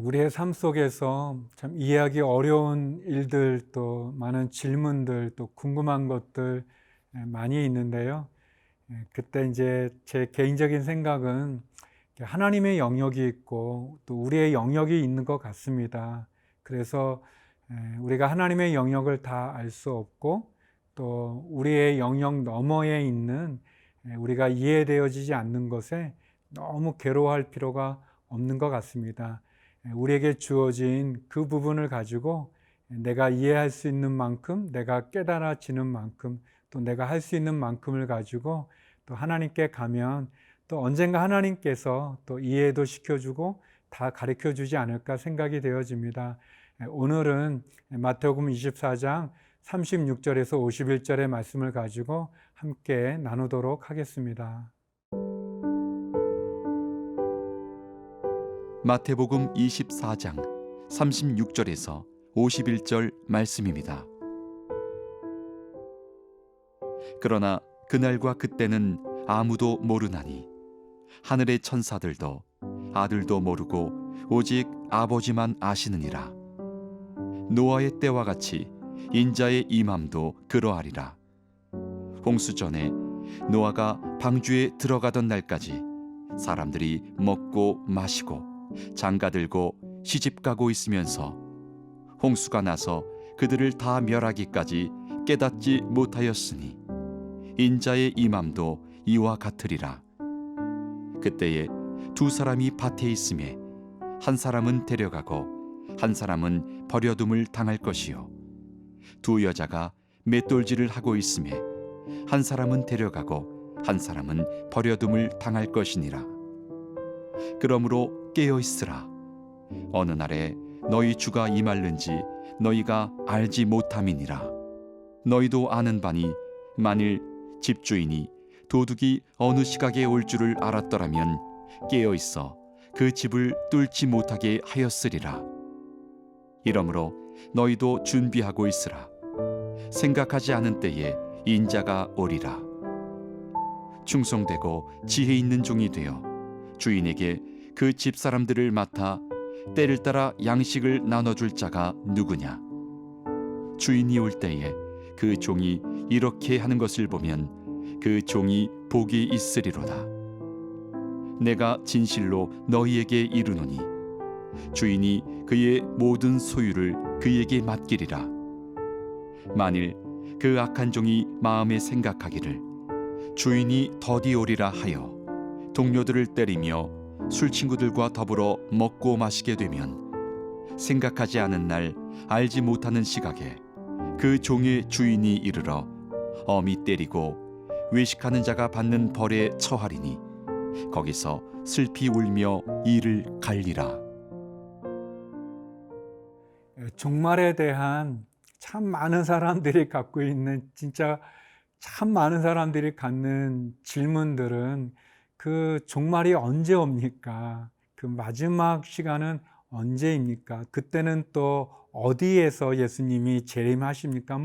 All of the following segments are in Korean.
우리의 삶 속에서 참 이해하기 어려운 일들, 또 많은 질문들, 또 궁금한 것들 많이 있는데요. 그때 이제 제 개인적인 생각은 하나님의 영역이 있고 또 우리의 영역이 있는 것 같습니다. 그래서 우리가 하나님의 영역을 다 알 수 없고 또 우리의 영역 너머에 있는 우리가 이해되어지지 않는 것에 너무 괴로워할 필요가 없는 것 같습니다. 우리에게 주어진 그 부분을 가지고 내가 이해할 수 있는 만큼, 내가 깨달아지는 만큼, 또 내가 할 수 있는 만큼을 가지고 또 하나님께 가면 또 언젠가 하나님께서 또 이해도 시켜주고 다 가르쳐 주지 않을까 생각이 되어집니다. 오늘은 마태복음 24장 36절에서 51절의 말씀을 가지고 함께 나누도록 하겠습니다. 마태복음 24장 36절에서 51절 말씀입니다. 그러나 그날과 그때는 아무도 모르나니 하늘의 천사들도 아들도 모르고 오직 아버지만 아시느니라. 노아의 때와 같이 인자의 임함도 그러하리라. 홍수 전에 노아가 방주에 들어가던 날까지 사람들이 먹고 마시고 장가들고 시집가고 있으면서 홍수가 나서 그들을 다 멸하기까지 깨닫지 못하였으니 인자의 임함도 이와 같으리라. 그때에 두 사람이 밭에 있음에 한 사람은 데려가고 한 사람은 버려둠을 당할 것이요 두 여자가 맷돌질을 하고 있음에 한 사람은 데려가고 한 사람은 버려둠을 당할 것이니라. 그러므로 깨어 있으라. 어느 날에 너희 주가 임할는지 너희가 알지 못함이니라. 너희도 아는 바니 만일 집주인이 도둑이 어느 시각에 올 줄을 알았더라면 깨어 있어 그 집을 뚫지 못하게 하였으리라. 이러므로 너희도 준비하고 있으라. 생각하지 않은 때에 인자가 오리라. 충성되고 지혜 있는 종이 되어 주인에게 그 집사람들을 맡아 때를 따라 양식을 나눠줄 자가 누구냐. 주인이 올 때에 그 종이 이렇게 하는 것을 보면 그 종이 복이 있으리로다. 내가 진실로 너희에게 이르노니 주인이 그의 모든 소유를 그에게 맡기리라. 만일 그 악한 종이 마음에 생각하기를 주인이 더디 오리라 하여 동료들을 때리며 술 친구들과 더불어 먹고 마시게 되면 생각하지 않은 날 알지 못하는 시각에 그 종의 주인이 이르러 엄히 때리고 외식하는 자가 받는 벌에 처하리니 거기서 슬피 울며 이를 갈리라. 종말에 대한 참 많은 사람들이 갖고 있는, 진짜 참 많은 사람들이 갖는 질문들은 그 종말이 언제 옵니까? 그 마지막 시간은 언제입니까? 그때는 또 어디에서 예수님이 재림하십니까?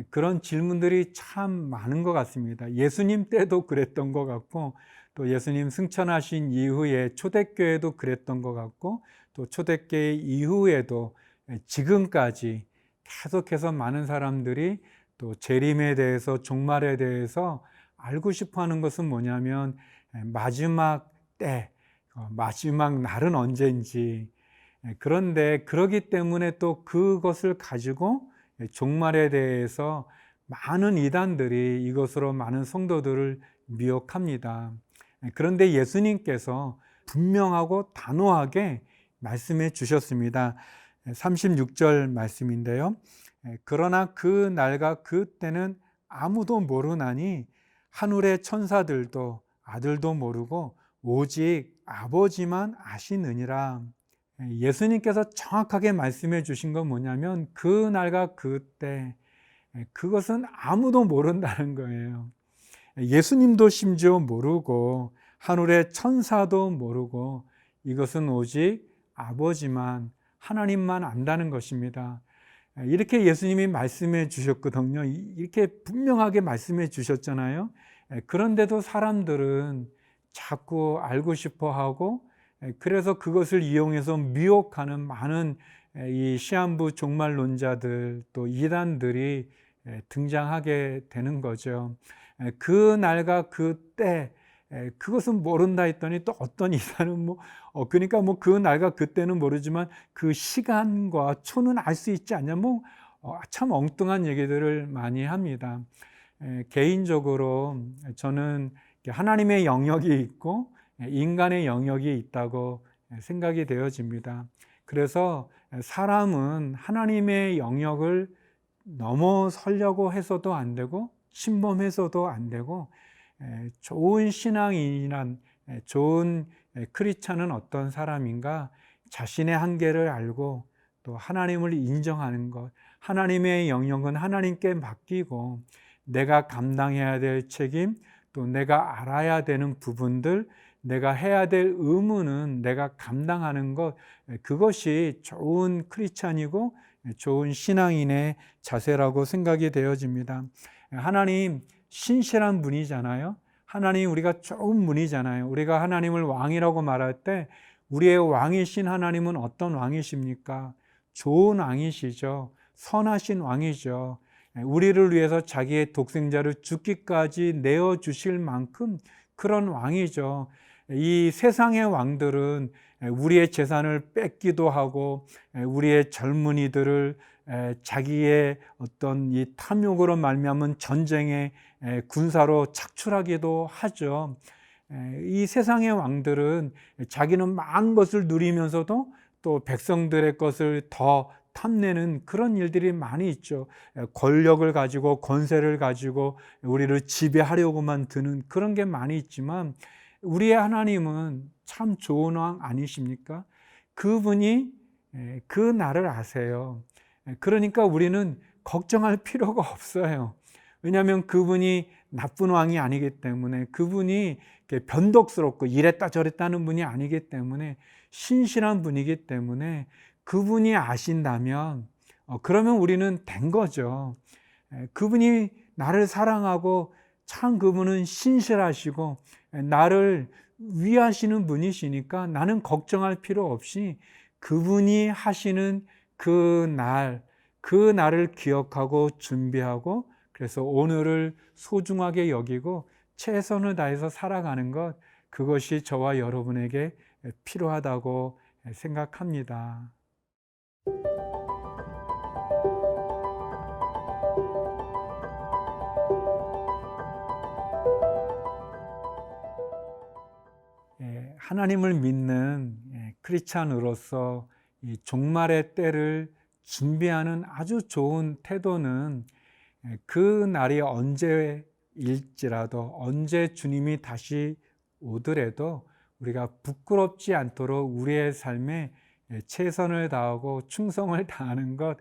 그런 질문들이 참 많은 것 같습니다. 예수님 때도 그랬던 것 같고 또 예수님 승천하신 이후에 초대교회도 그랬던 것 같고 또 초대교회 이후에도 지금까지 계속해서 많은 사람들이 또 재림에 대해서, 종말에 대해서 알고 싶어 하는 것은 뭐냐면 마지막 때, 마지막 날은 언제인지. 그런데 그러기 때문에 또 그것을 가지고 종말에 대해서 많은 이단들이 이것으로 많은 성도들을 미혹합니다. 그런데 예수님께서 분명하고 단호하게 말씀해 주셨습니다. 36절 말씀인데요. 그러나 그 날과 그 때는 아무도 모르나니 하늘의 천사들도 아들도 모르고 오직 아버지만 아시느니라. 예수님께서 정확하게 말씀해 주신 건 뭐냐면 그 날과 그 때, 그것은 아무도 모른다는 거예요. 예수님도 심지어 모르고 하늘의 천사도 모르고 이것은 오직 아버지만, 하나님만 안다는 것입니다. 이렇게 예수님이 말씀해 주셨거든요. 이렇게 분명하게 말씀해 주셨잖아요. 그런데도 사람들은 자꾸 알고 싶어 하고 그래서 그것을 이용해서 미혹하는 많은 이 시한부 종말론자들 또 이단들이 등장하게 되는 거죠. 그 날과 그 때 그것은 모른다 했더니 또 어떤 이단은 그러니까 그 날과 그때는 모르지만 그 시간과 초는 알 수 있지 않냐, 참 엉뚱한 얘기들을 많이 합니다. 개인적으로 저는 하나님의 영역이 있고 인간의 영역이 있다고 생각이 되어집니다. 그래서 사람은 하나님의 영역을 넘어서려고 해서도 안 되고 침범해서도 안 되고, 좋은 신앙인이란 좋은 크리스찬은 어떤 사람인가, 자신의 한계를 알고 또 하나님을 인정하는 것, 하나님의 영역은 하나님께 맡기고 내가 감당해야 될 책임, 또 내가 알아야 되는 부분들, 내가 해야 될 의무는 내가 감당하는 것, 그것이 좋은 크리스찬이고 좋은 신앙인의 자세라고 생각이 되어집니다. 하나님 신실한 분이잖아요. 하나님 우리가 좋은 분이잖아요. 우리가 하나님을 왕이라고 말할 때 우리의 왕이신 하나님은 어떤 왕이십니까? 좋은 왕이시죠. 선하신 왕이죠. 우리를 위해서 자기의 독생자를 죽기까지 내어주실 만큼 그런 왕이죠. 이 세상의 왕들은 우리의 재산을 뺏기도 하고 우리의 젊은이들을 자기의 어떤 이 탐욕으로 말미암은 전쟁에 군사로 착출하기도 하죠. 이 세상의 왕들은 자기는 많은 것을 누리면서도 또 백성들의 것을 더 탐내는 그런 일들이 많이 있죠. 권력을 가지고 권세를 가지고 우리를 지배하려고만 드는 그런 게 많이 있지만, 우리의 하나님은 참 좋은 왕 아니십니까? 그분이 그 나를 아세요. 그러니까 우리는 걱정할 필요가 없어요. 왜냐하면 그분이 나쁜 왕이 아니기 때문에, 그분이 변덕스럽고 이랬다 저랬다 하는 분이 아니기 때문에, 신실한 분이기 때문에 그분이 아신다면 그러면 우리는 된 거죠. 그분이 나를 사랑하고 참 그분은 신실하시고 나를 위하시는 분이시니까 나는 걱정할 필요 없이 그분이 하시는 그 날을 기억하고 준비하고, 그래서 오늘을 소중하게 여기고 최선을 다해서 살아가는 것, 그것이 저와 여러분에게 필요하다고 생각합니다. 하나님을 믿는 크리스찬으로서 이 종말의 때를 준비하는 아주 좋은 태도는 그 날이 언제일지라도, 언제 주님이 다시 오더라도 우리가 부끄럽지 않도록 우리의 삶에 최선을 다하고 충성을 다하는 것,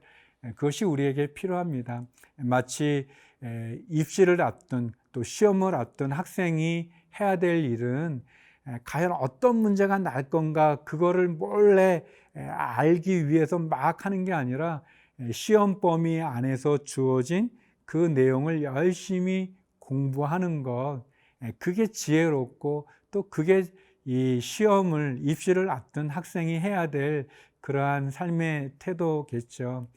그것이 우리에게 필요합니다. 마치 입시를 앞둔 또 시험을 앞둔 학생이 해야 될 일은 과연 어떤 문제가 날 건가, 그거를 몰래 알기 위해서 막 하는 게 아니라 시험 범위 안에서 주어진 그 내용을 열심히 공부하는 것, 그게 지혜롭고 또 그게 이 시험을, 입시를 앞둔 학생이 해야 될 그러한 삶의 태도겠죠.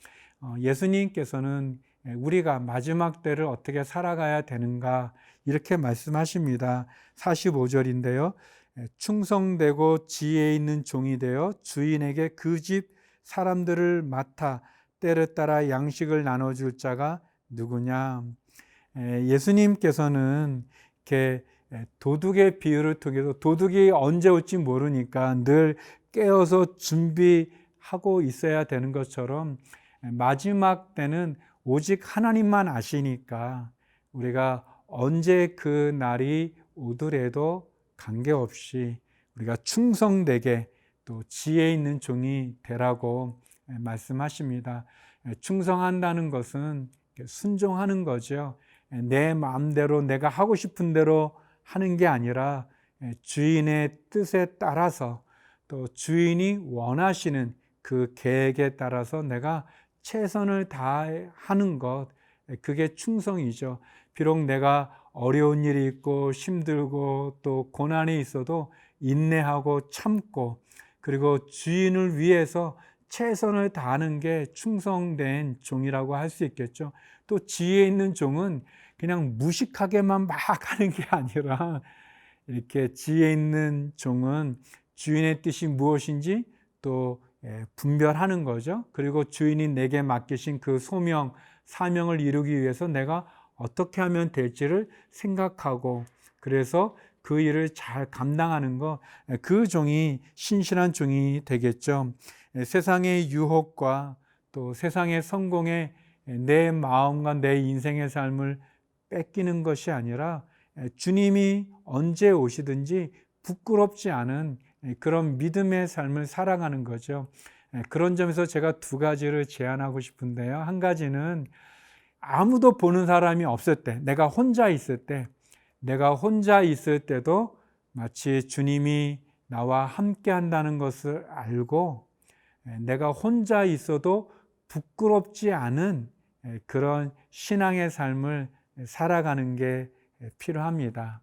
예수님께서는 우리가 마지막 때를 어떻게 살아가야 되는가 이렇게 말씀하십니다. 45절인데요. 충성되고 지혜 있는 종이 되어 주인에게 그 집 사람들을 맡아 때를 따라 양식을 나눠줄 자가 누구냐. 예수님께서는 이렇게 도둑의 비유를 통해서, 도둑이 언제 올지 모르니까 늘 깨어서 준비하고 있어야 되는 것처럼 마지막 때는 오직 하나님만 아시니까 우리가 언제 그 날이 오더라도 관계없이 우리가 충성되게 또 지혜 있는 종이 되라고 말씀하십니다. 충성한다는 것은 순종하는 거죠. 내 마음대로 내가 하고 싶은 대로 하는 게 아니라 주인의 뜻에 따라서 또 주인이 원하시는 그 계획에 따라서 내가 최선을 다하는 것, 그게 충성이죠. 비록 내가 어려운 일이 있고 힘들고 또 고난이 있어도 인내하고 참고 그리고 주인을 위해서 최선을 다하는 게 충성된 종이라고 할 수 있겠죠. 또 지혜 있는 종은 그냥 무식하게만 막 하는 게 아니라 이렇게 지혜 있는 종은 주인의 뜻이 무엇인지 또 분별하는 거죠. 그리고 주인이 내게 맡기신 그 소명, 사명을 이루기 위해서 내가 어떻게 하면 될지를 생각하고 그래서 그 일을 잘 감당하는 것, 그 종이 신실한 종이 되겠죠. 세상의 유혹과 또 세상의 성공에 내 마음과 내 인생의 삶을 뺏기는 것이 아니라 주님이 언제 오시든지 부끄럽지 않은 그런 믿음의 삶을 살아가는 거죠. 그런 점에서 제가 두 가지를 제안하고 싶은데요. 한 가지는 아무도 보는 사람이 없을 때, 내가 혼자 있을 때도 마치 주님이 나와 함께 한다는 것을 알고 내가 혼자 있어도 부끄럽지 않은 그런 신앙의 삶을 살아가는 게 필요합니다.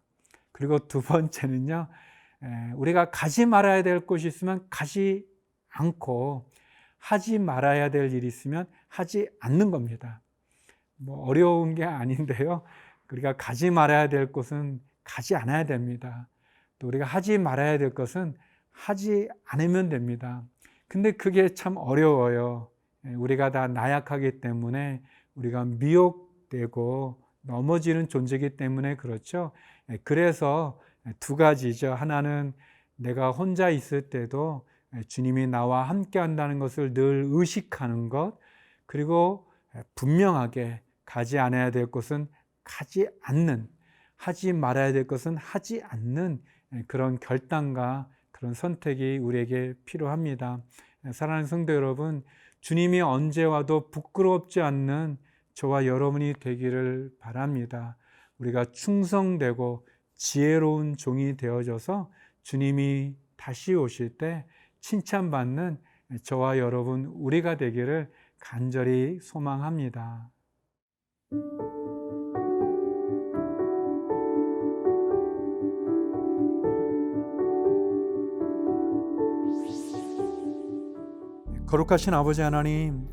그리고 두 번째는요, 우리가 가지 말아야 될 곳이 있으면 가지 않고 하지 말아야 될 일이 있으면 하지 않는 겁니다. 뭐 어려운 게 아닌데요. 우리가 가지 말아야 될 곳은 가지 않아야 됩니다. 또 우리가 하지 말아야 될 것은 하지 않으면 됩니다. 근데 그게 참 어려워요. 우리가 다 나약하기 때문에 우리가 미혹되고 넘어지는 존재이기 때문에 그렇죠. 그래서 두 가지죠. 하나는 내가 혼자 있을 때도 주님이 나와 함께 한다는 것을 늘 의식하는 것, 그리고 분명하게 가지 않아야 될 곳은 가지 않는, 하지 말아야 될 것은 하지 않는 그런 결단과 그런 선택이 우리에게 필요합니다. 사랑하는 성도 여러분, 주님이 언제 와도 부끄럽지 않는 저와 여러분이 되기를 바랍니다. 우리가 충성되고 지혜로운 종이 되어져서 주님이 다시 오실 때 칭찬받는 저와 여러분 우리가 되기를 간절히 소망합니다. 거룩하신 아버지 하나님,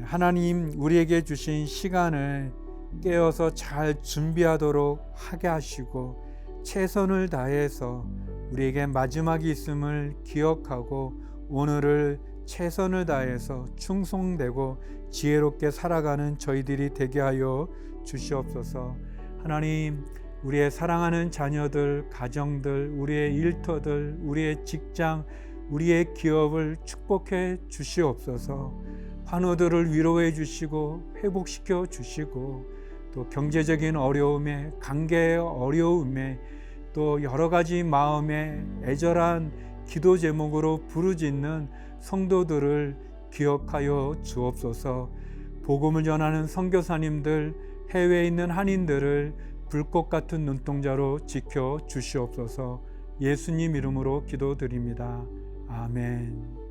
하나님 우리에게 주신 시간을 깨어서 잘 준비하도록 하게 하시고 최선을 다해서 우리에게 마지막이 있음을 기억하고 오늘을 최선을 다해서 충성되고 지혜롭게 살아가는 저희들이 되게 하여 주시옵소서. 하나님, 우리의 사랑하는 자녀들, 가정들, 우리의 일터들, 우리의 직장, 우리의 기업을 축복해 주시옵소서. 환우들을 위로해 주시고 회복시켜 주시고 또 경제적인 어려움에, 관계의 어려움에, 또 여러 가지 마음에 애절한 기도 제목으로 부르짖는 성도들을 기억하여 주옵소서. 복음을 전하는 선교사님들, 해외에 있는 한인들을 불꽃 같은 눈동자로 지켜 주시옵소서. 예수님 이름으로 기도드립니다. 아멘.